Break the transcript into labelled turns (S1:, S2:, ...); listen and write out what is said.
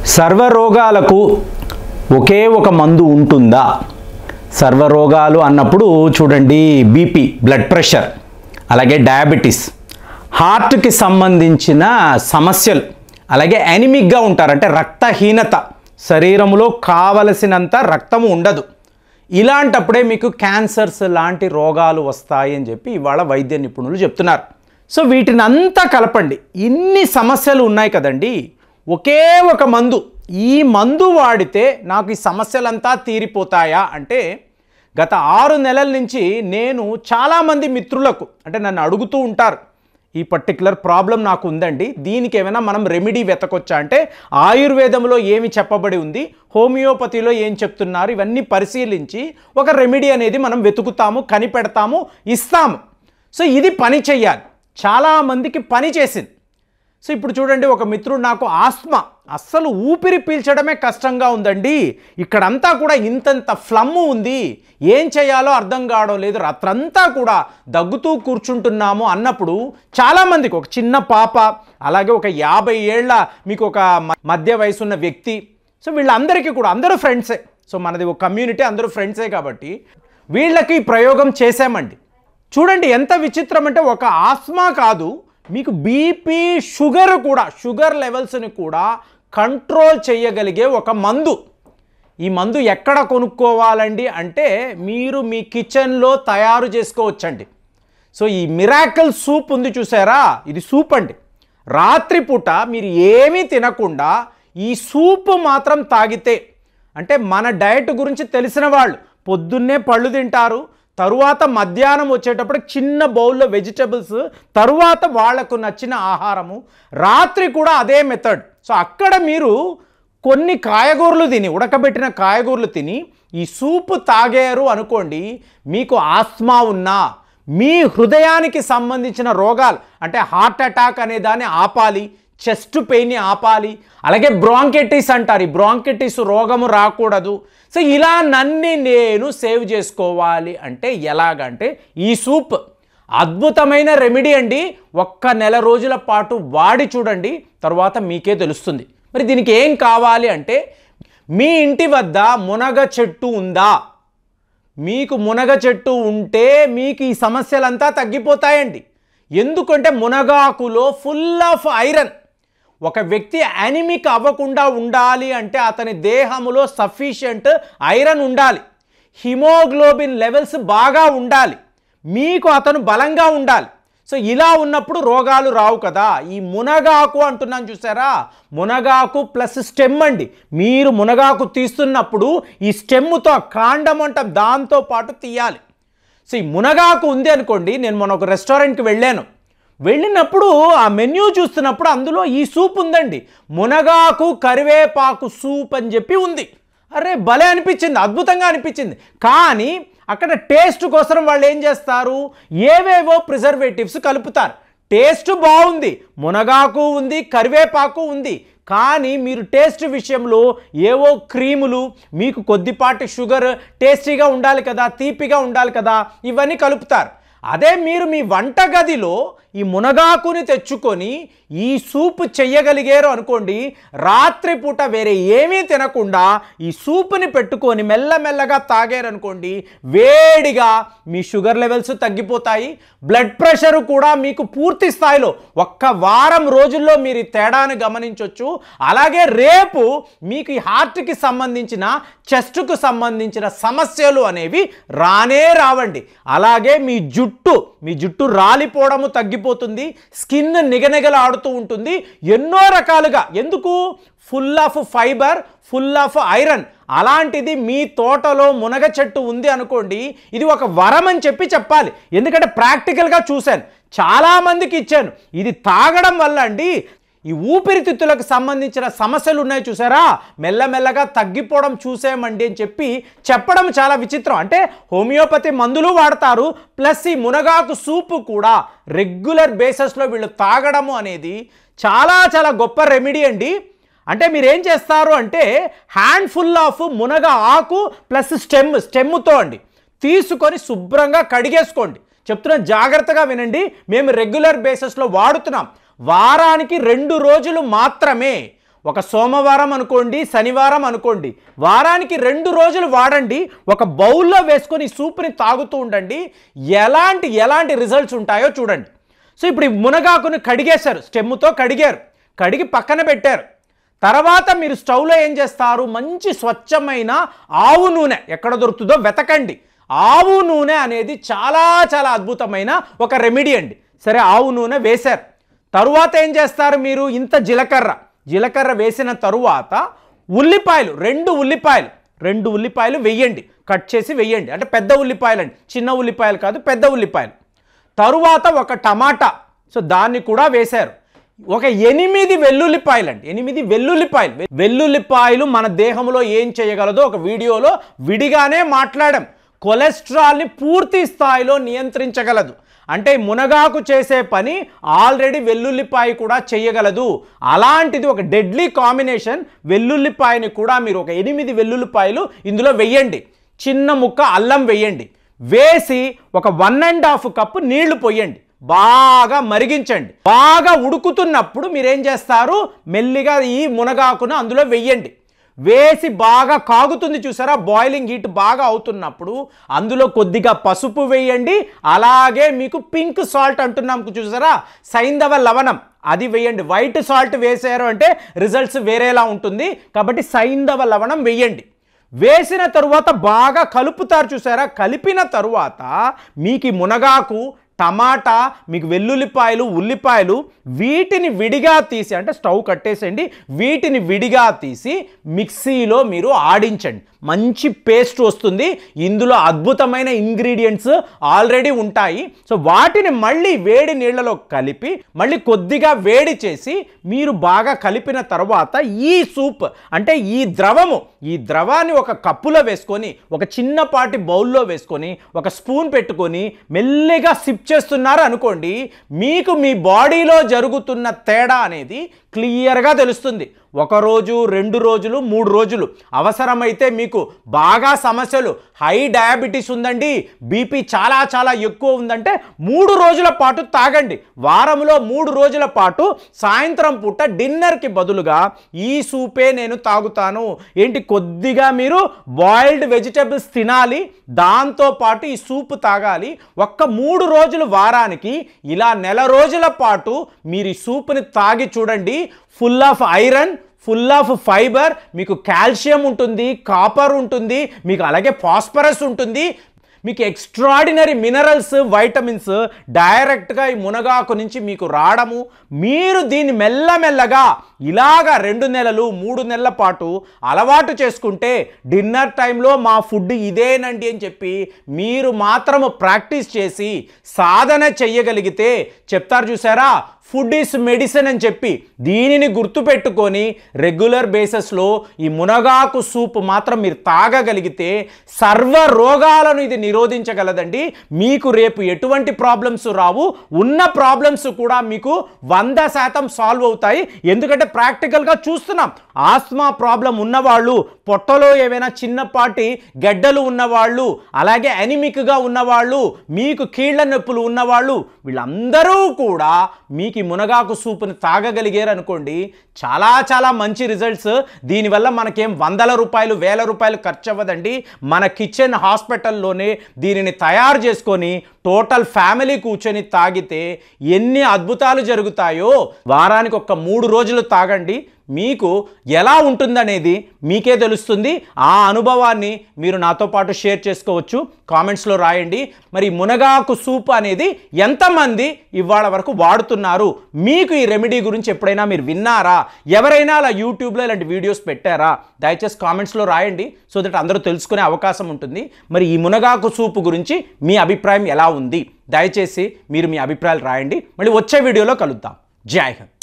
S1: సర్వరోగాలకు ఒకే ఒక మందు ఉంటుందా? సర్వరోగాలు అన్నప్పుడు చూడండి, బీపీ, బ్లడ్ ప్రెషర్, అలాగే డయాబెటీస్, హార్ట్కి సంబంధించిన సమస్యలు, అలాగే ఎనిమిక్గా ఉంటారు, అంటే రక్తహీనత, శరీరంలో కావలసినంత రక్తము ఉండదు. ఇలాంటప్పుడే మీకు క్యాన్సర్స్ లాంటి రోగాలు వస్తాయి అని చెప్పి ఇవాళ వైద్య నిపుణులు చెప్తున్నారు. సో వీటిని అంతా కలపండి. ఇన్ని సమస్యలు ఉన్నాయి కదండి, ఒకే ఒక మందు, ఈ మందు వాడితే నాకు ఈ సమస్యలంతా తీరిపోతాయా అంటే, గత 6 నెలల నుంచి నేను చాలామంది మిత్రులకు, అంటే నన్ను అడుగుతూ ఉంటారు, ఈ పర్టిక్యులర్ ప్రాబ్లం నాకు ఉందండి, దీనికి ఏమైనా మనం రెమెడీ వెతకొచ్చా అంటే, ఆయుర్వేదంలో ఏమి చెప్పబడి ఉంది, హోమియోపతిలో ఏం చెప్తున్నారు, ఇవన్నీ పరిశీలించి ఒక రెమెడీ అనేది మనం వెతుకుతాము, కనిపెడతాము, ఇస్తాము. సో ఇది పని చెయ్యాలి. చాలామందికి పని చేసింది. సో ఇప్పుడు చూడండి, ఒక మిత్రుడు నాకు ఆస్మా, అస్సలు ఊపిరి పీల్చడమే కష్టంగా ఉందండి, ఇక్కడంతా కూడా ఇంతంత ఫ్లమ్ము ఉంది, ఏం చేయాలో అర్థం కావడం లేదు, రాత్రంతా కూడా దగ్గుతూ కూర్చుంటున్నాము అన్నప్పుడు చాలామందికి, ఒక చిన్న పాప, అలాగే ఒక 50 ఏళ్ల మీకు ఒక మధ్య వయసున్న వ్యక్తి, సో వీళ్ళందరికీ కూడా అందరూ ఫ్రెండ్సే. సో మనది ఒక కమ్యూనిటీ, అందరూ ఫ్రెండ్సే కాబట్టి వీళ్ళకి ప్రయోగం చేశామండి. చూడండి ఎంత విచిత్రం అంటే, ఒక ఆస్మా కాదు, మీకు బీపీ, షుగర్ కూడా, షుగర్ లెవెల్స్ని కూడా కంట్రోల్ చేయగలిగే ఒక మందు. ఈ మందు ఎక్కడ కొనుక్కోవాలండి అంటే, మీరు మీ కిచెన్లో తయారు చేసుకోవచ్చండి. సో ఈ మిరాకిల్ సూప్ ఉంది చూసారా, ఇది సూప్ అండి. రాత్రిపూట మీరు ఏమీ తినకుండా ఈ సూప్ మాత్రం తాగితే, అంటే మన డయట్ గురించి తెలిసిన వాళ్ళు పొద్దున్నే పళ్ళు తింటారు, తరువాత మధ్యాహ్నం వచ్చేటప్పుడు చిన్న బౌల్లో వెజిటబుల్స్, తరువాత వాళ్లకు నచ్చిన ఆహారము, రాత్రి కూడా అదే మెథడ్. సో అక్కడ మీరు కొన్ని కాయగూరలు తిని, ఉడకబెట్టిన కాయగూరలు తిని ఈ సూప్ తాగారు అనుకోండి, మీకు ఆస్మా ఉన్నా, మీ హృదయానికి సంబంధించిన రోగాలు, అంటే హార్ట్ అటాక్ అనే దాన్ని ఆపాలి, చెస్ట్ పెయిన్ని ఆపాలి, అలాగే బ్రాంకైటిస్ అంటారు, ఈ బ్రాంకైటిస్ రోగము రాకూడదు. సో ఇలా నన్ను నేను సేవ్ చేసుకోవాలి అంటే ఎలాగంటే, ఈ సూప్ అద్భుతమైన రెమెడీ అండి. 1 నెల రోజుల పాటు వాడి చూడండి, తర్వాత మీకే తెలుస్తుంది. మరి దీనికి ఏం కావాలి అంటే, మీ ఇంటి వద్ద మునగ చెట్టు ఉందా? మీకు మునగ చెట్టు ఉంటే మీకు ఈ సమస్యలంతా తగ్గిపోతాయండి. ఎందుకంటే మునగాకులో ఫుల్ ఆఫ్ ఐరన్. ఒక వ్యక్తి యానిమిక్ అవ్వకుండా ఉండాలి అంటే అతని దేహంలో సఫిషియంట్ ఐరన్ ఉండాలి, హిమోగ్లోబిన్ లెవెల్స్ బాగా ఉండాలి, మీకు అతను బలంగా ఉండాలి. సో ఇలా ఉన్నప్పుడు రోగాలు రావు కదా. ఈ మునగాకు అంటున్నాను చూసారా, మునగాకు ప్లస్ స్టెమ్ అండి. మీరు మునగాకు తీస్తున్నప్పుడు ఈ స్టెమ్తో, కాండం అంటాం, దాంతో పాటు తీయాలి. సో ఈ మునగాకు ఉంది అనుకోండి, నేను మొన్న ఒక రెస్టారెంట్కి వెళ్ళినప్పుడు ఆ మెన్యూ చూస్తున్నప్పుడు అందులో ఈ సూప్ ఉందండి, మునగాకు కరివేపాకు సూప్ అని చెప్పి ఉంది. అరే భలే అనిపించింది, అద్భుతంగా అనిపించింది. కానీ అక్కడ టేస్ట్ కోసం వాళ్ళు ఏం చేస్తారు, ఏవేవో ప్రిజర్వేటివ్స్ కలుపుతారు. టేస్ట్ బాగుంది, మునగాకు ఉంది, కరివేపాకు ఉంది, కానీ మీరు టేస్ట్ విషయంలో ఏవో క్రీములు, మీకు కొద్దిపాటి షుగర్, టేస్టీగా ఉండాలి కదా, తీపిగా ఉండాలి కదా, ఇవన్నీ కలుపుతారు. అదే మీరు మీ వంటగదిలో ఈ మునగాకుని తెచ్చుకొని ఈ సూప్ చెయ్యగలిగారు అనుకోండి, రాత్రిపూట వేరే ఏమీ తినకుండా ఈ సూప్ని పెట్టుకొని మెల్లమెల్లగా తాగారనుకోండి, వేడిగా మీ షుగర్ లెవెల్స్ తగ్గిపోతాయి, బ్లడ్ ప్రెషర్ కూడా మీకు పూర్తి స్థాయిలో 1 వారం రోజుల్లో మీరు తేడాను గమనించవచ్చు. అలాగే రేపు మీకు ఈ హార్ట్కి సంబంధించిన, చెస్ట్కు సంబంధించిన సమస్యలు అనేవి రానే రావండి. అలాగే మీ జుట్టు రాలిపోవడము తగ్గిపోతుంది, స్కిన్ నిగనిగలాడుతూ ఉంటుంది, ఎన్నో రకాలుగా. ఎందుకు? Full of fibre, full of iron. అలాంటిది మీ తోటలో మునగ చెట్టు ఉంది అనుకోండి, ఇది ఒక వరం అని చెప్పాలి. ఎందుకంటే ప్రాక్టికల్గా చూశాను, చాలామందికి ఇచ్చాను. ఇది తాగడం వల్ల అండి, ఈ ఊపిరితిత్తులకు సంబంధించిన సమస్యలు ఉన్నాయి చూసారా, మెల్లమెల్లగా తగ్గిపోవడం చూసామండి అని చెప్పడం చాలా విచిత్రం. అంటే హోమియోపతి మందులు వాడతారు, ప్లస్ ఈ మునగాకు సూపు కూడా రెగ్యులర్ బేసిస్లో వీళ్ళు తాగడము అనేది చాలా చాలా గొప్ప రెమెడీ అండి. అంటే మీరు ఏం చేస్తారు అంటే, హ్యాండ్ఫుల్ ఆఫ్ మునగ ఆకు ప్లస్ స్టెమ్తో అండి తీసుకొని శుభ్రంగా కడిగేసుకోండి. చెప్తున్నా జాగ్రత్తగా వినండి, మేము రెగ్యులర్ బేసిస్లో వాడుతున్నాం. వారానికి 2 రోజులు మాత్రమే ఒక సోమవారం అనుకోండి, శనివారం అనుకోండి, వారానికి 2 రోజులు వాడండి. ఒక బౌల్లో వేసుకొని ఈ సూప్ని తాగుతూ ఉండండి. ఎలాంటి రిజల్ట్స్ ఉంటాయో చూడండి. సో ఇప్పుడు ఈ మునగాకుని కడిగేశారు, స్టెమ్తో కడిగారు, కడిగి పక్కన పెట్టారు. తర్వాత మీరు స్టవ్లో ఏం చేస్తారు, మంచి స్వచ్ఛమైన ఆవు నూనె ఎక్కడ దొరుకుతుందో వెతకండి. ఆవు నూనె అనేది చాలా అద్భుతమైన ఒక రెమెడీ అండి. సరే, ఆవు నూనె వేశారు. తరువాత ఏం చేస్తారు మీరు, ఇంత జీలకర్ర వేసిన తరువాత ఉల్లిపాయలు 2 ఉల్లిపాయలు వెయ్యండి, కట్ చేసి వెయ్యండి. అంటే పెద్ద ఉల్లిపాయలు అండి, చిన్న ఉల్లిపాయలు కాదు, పెద్ద ఉల్లిపాయలు. తరువాత ఒక టమాటా, సో దాన్ని కూడా వేశారు. ఒక 8 వెల్లుల్లిపాయలండి, 8 వెల్లుల్లిపాయలు మన దేహంలో ఏం చేయగలదో ఒక వీడియోలో విడిగానే మాట్లాడాం. కొలెస్ట్రాల్ని పూర్తి స్థాయిలో నియంత్రించగలదు. అంటే మునగాకు చేసే పని ఆల్రెడీ వెల్లుల్లిపాయ కూడా చేయగలదు. అలాంటిది ఒక డెడ్లీ కాంబినేషన్. వెల్లుల్లిపాయని కూడా మీరు ఒక 8 వెల్లుల్లిపాయలు ఇందులో వెయ్యండి. చిన్న ముక్క అల్లం వెయ్యండి. వేసి ఒక 1.5 కప్పు నీళ్లు పోయండి. బాగా మరిగించండి. బాగా ఉడుకుతున్నప్పుడు మీరేం చేస్తారు, మెల్లిగా ఈ మునగాకును అందులో వెయ్యండి. వేసి బాగా కాగుతుంది చూసారా, బాయిలింగ్ హీట్ బాగా అవుతున్నప్పుడు అందులో కొద్దిగా పసుపు వేయండి. అలాగే మీకు పింక్ సాల్ట్ అంటున్నాం చూసారా, సైంధవ లవణం, అది వేయండి. వైట్ సాల్ట్ వేసారు అంటే రిజల్ట్స్ వేరేలా ఉంటుంది, కాబట్టి సైంధవ లవణం వేయండి. వేసిన తరువాత బాగా కలుపుతారు చూసారా, కలిపిన తరువాత మీకు మునగాకు, టమాటా, మీకు వెల్లుల్లిపాయలు, ఉల్లిపాయలు, వీటిని విడిగా తీసి, అంటే స్టవ్ కట్టేసేయండి, వీటిని విడిగా తీసి మిక్సీలో మీరు ఆడించండి. మంచి పేస్ట్ వస్తుంది. ఇందులో అద్భుతమైన ఇంగ్రీడియంట్స్ ఆల్రెడీ ఉంటాయి. సో వాటిని మళ్ళీ వేడి నీళ్ళలో కలిపి మళ్ళీ కొద్దిగా వేడి చేసి మీరు బాగా కలిపిన తర్వాత ఈ సూప్, అంటే ఈ ద్రవాన్ని ఒక కప్పులో వేసుకొని, ఒక చిన్నపాటి బౌల్లో వేసుకొని, ఒక స్పూన్ పెట్టుకొని మెల్లిగా సిప్ చేస్తున్నారు అనుకోండి, మీకు మీ బాడీలో జరుగుతున్న తేడా అనేది క్లియర్గా తెలుస్తుంది. 1 రోజు, 2 రోజులు, 3 రోజులు, అవసరమైతే మీకు బాగా సమస్యలు, హై డయాబెటీస్ ఉందండి, బీపీ చాలా ఎక్కువ ఉందంటే 3 రోజుల పాటు తాగండి. వారంలో 3 రోజుల పాటు సాయంత్రం పూట డిన్నర్కి బదులుగా ఈ సూపే నేను తాగుతాను. ఏంటి, కొద్దిగా మీరు బాయిల్డ్ వెజిటబుల్స్ తినాలి, దాంతోపాటు ఈ సూప్ తాగాలి. 3 రోజులు వారానికి ఇలా నెల రోజుల పాటు మీరు ఈ సూప్ని తాగి చూడండి. Full of iron, full of fibre, మీకు కాల్షియం ఉంటుంది, కాపర్ ఉంటుంది, మీకు అలాగే ఫాస్ఫరస్ ఉంటుంది, మీకు ఎక్స్ట్రాడినరీ మినరల్స్, వైటమిన్స్ డైరెక్ట్గా ఈ మునగాకు నుంచి మీకు రావడము. మీరు దీన్ని మెల్లమెల్లగా ఇలాగా 2 నెలలు 3 నెలల పాటు అలవాటు చేసుకుంటే డిన్నర్ టైంలో మా ఫుడ్ ఇదేనండి అని చెప్పి మీరు మాత్రము ప్రాక్టీస్ చేసి సాధన చెయ్యగలిగితే, చెప్తారు చూసారా, ఫుడ్ ఈస్ మెడిసిన్ అని చెప్పి, దీనిని గుర్తుపెట్టుకొని రెగ్యులర్ బేసిస్లో ఈ మునగాకు సూప్ మాత్రం మీరు తాగగలిగితే సర్వ రోగాలను ఇది నిరోధించగలదండి. మీకు రేపు ఎటువంటి ప్రాబ్లమ్స్ రావు. ఉన్న ప్రాబ్లమ్స్ కూడా మీకు 100% సాల్వ్ అవుతాయి. ఎందుకంటే ప్రాక్టికల్గా చూస్తున్నాం. ఆస్మా ప్రాబ్లం ఉన్నవాళ్ళు, పొట్టలో ఏవైనా చిన్నపాటి గడ్డలు ఉన్నవాళ్ళు, అలాగే అనిమిక్గా ఉన్నవాళ్ళు, మీకు కీళ్ల నొప్పులు ఉన్నవాళ్ళు, వీళ్ళందరూ కూడా మీకు ఈ మునగాకు సూప్ని తాగగలిగారు అనుకోండి, చాలా మంచి రిజల్ట్స్. దీనివల్ల మనకేం 100 రూపాయలు 1000 రూపాయలు ఖర్చు అవ్వదండి. మన కిచెన్ హాస్పిటల్లోనే దీనిని తయారు చేసుకొని టోటల్ ఫ్యామిలీ కూర్చొని తాగితే ఎన్ని అద్భుతాలు జరుగుతాయో. వారానికి 3 రోజులు తాగండి, మీకు ఎలా ఉంటుందనేది మీకే తెలుస్తుంది. ఆ అనుభవాన్ని మీరు నాతో పాటు షేర్ చేసుకోవచ్చు, కామెంట్స్లో రాయండి. మరి మునగాకు సూప్ అనేది ఎంతమంది ఇవాళ వరకు వాడుతున్నారు, మీకు ఈ రెమెడీ గురించి ఎప్పుడైనా మీరు విన్నారా, ఎవరైనా అలా యూట్యూబ్లో ఇలాంటి వీడియోస్ పెట్టారా, దయచేసి కామెంట్స్లో రాయండి. సో దట్ అందరూ తెలుసుకునే అవకాశం ఉంటుంది. మరి ఈ మునగాకు సూప్ గురించి మీ అభిప్రాయం ఎలా ఉంది, దయచేసి మీరు మీ అభిప్రాయాలు రాయండి. మళ్ళీ వచ్చే వీడియోలో కలుద్దాం. జై హింద్.